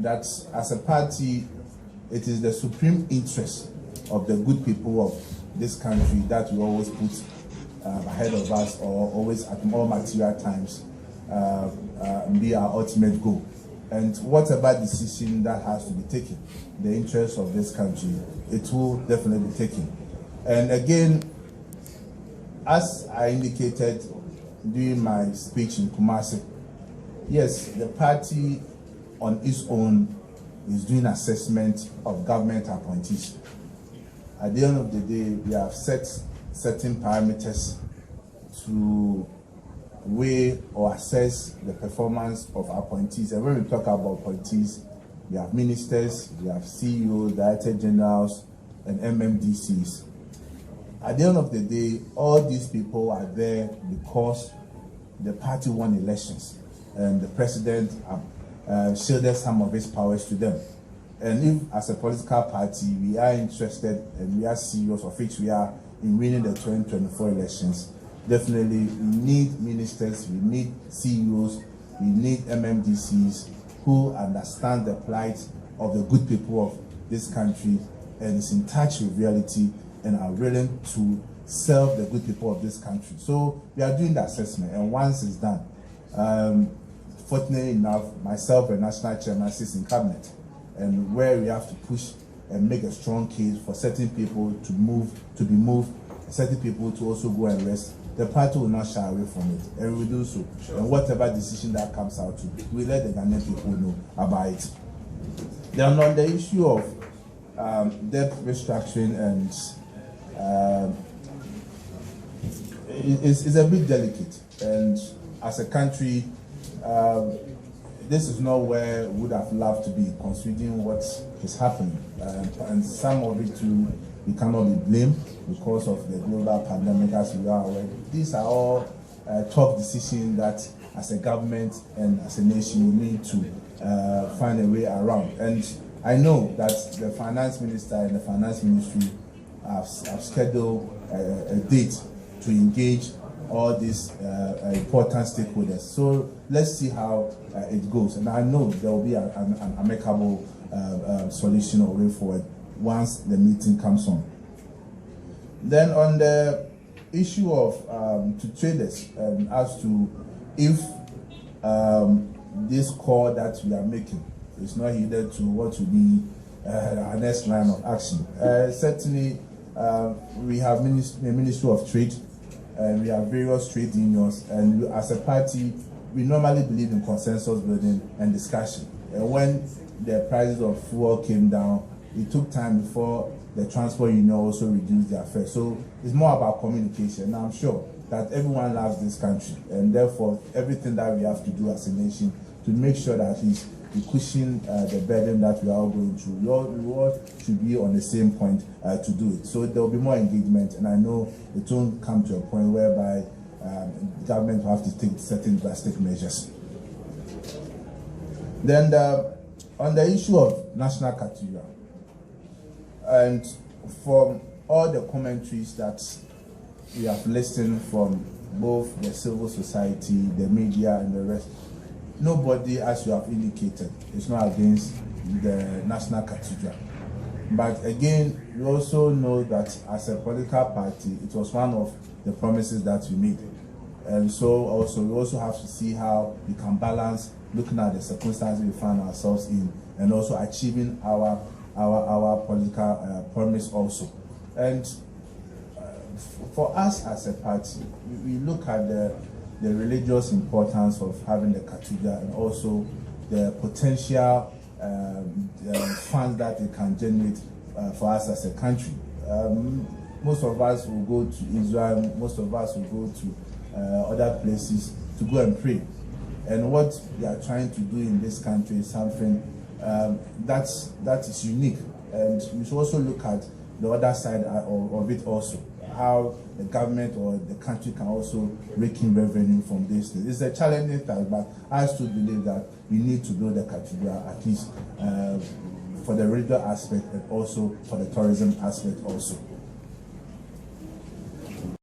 that as a party, it is the supreme interest of the good people of this country that we always put ahead of us, or always at all material times be our ultimate goal. And whatever decision that has to be taken, the interest of this country, it will definitely be taken. And again, as I indicated during my speech in Kumasi, yes, the party on its own is doing assessment of government appointees. At the end of the day, we have set certain parameters to weigh or assess the performance of appointees. And when we talk about appointees, we have ministers, we have CEOs, director generals, and MMDCs. At the end of the day, all these people are there because the party won elections and the president shielded some of his powers to them. And if, as a political party, we are interested and we are serious of which we are in winning the 2024 elections, definitely we need ministers, we need CEOs, we need MMDCs who understand the plight of the good people of this country and is in touch with reality and are willing to serve the good people of this country. So we are doing the assessment, and once it's done, fortunately enough, myself and National Chairman sits in cabinet, and where we have to push and make a strong case for certain people to be moved, certain people to also go and rest, the party will not shy away from it, and we will do so. Sure. And whatever decision that comes out to, we let the Ghanaian people know about it. Then on the issue of debt restructuring, and it's a bit delicate, and as a country, this is not where we would have loved to be, considering what is happening, and some of it too, we cannot be blamed because of the global pandemic, as we are aware. These are all tough decisions that as a government and as a nation we need to find a way around. And I know that the finance minister and the finance ministry have scheduled a date to engage all these important stakeholders. So let's see how it goes. And I know there will be an amicable solution or way forward once the meeting comes on. Then on the issue of to traders, as to if this call that we are making is not heeded to what will be our next line of action. Certainly, we have the Ministry of Trade, and we have various trade unions, and as a party, we normally believe in consensus building and discussion. And when the prices of fuel came down, it took time before the transport union also reduced their fare. So it's more about communication. And I'm sure that everyone loves this country, and therefore everything that we have to do as a nation to make sure that at least we cushion the burden that we are all going through. We all should be on the same point to do it. So there will be more engagement, and I know it won't come to a point whereby the government will have to take certain drastic measures. Then on the issue of National Cathedral, and from all the commentaries that we have listened from both the civil society, the media, and the rest, nobody, as you have indicated, is not against the National Cathedral. But again, we also know that as a political party, it was one of the promises that we made. And so also, we also have to see how we can balance looking at the circumstances we find ourselves in, and also achieving our political promise also. And for us as a party, we look at the religious importance of having the cathedral, and also the potential funds that it can generate for us as a country. Most of us will go to Israel, most of us will go to other places to go and pray. And what we are trying to do in this country is something that is unique. And we should also look at the other side of it also, how the government or the country can also rake in revenue from this. It's a challenging task, but I still believe that we need to build the cathedral, at least for the religious aspect and also for the tourism aspect also.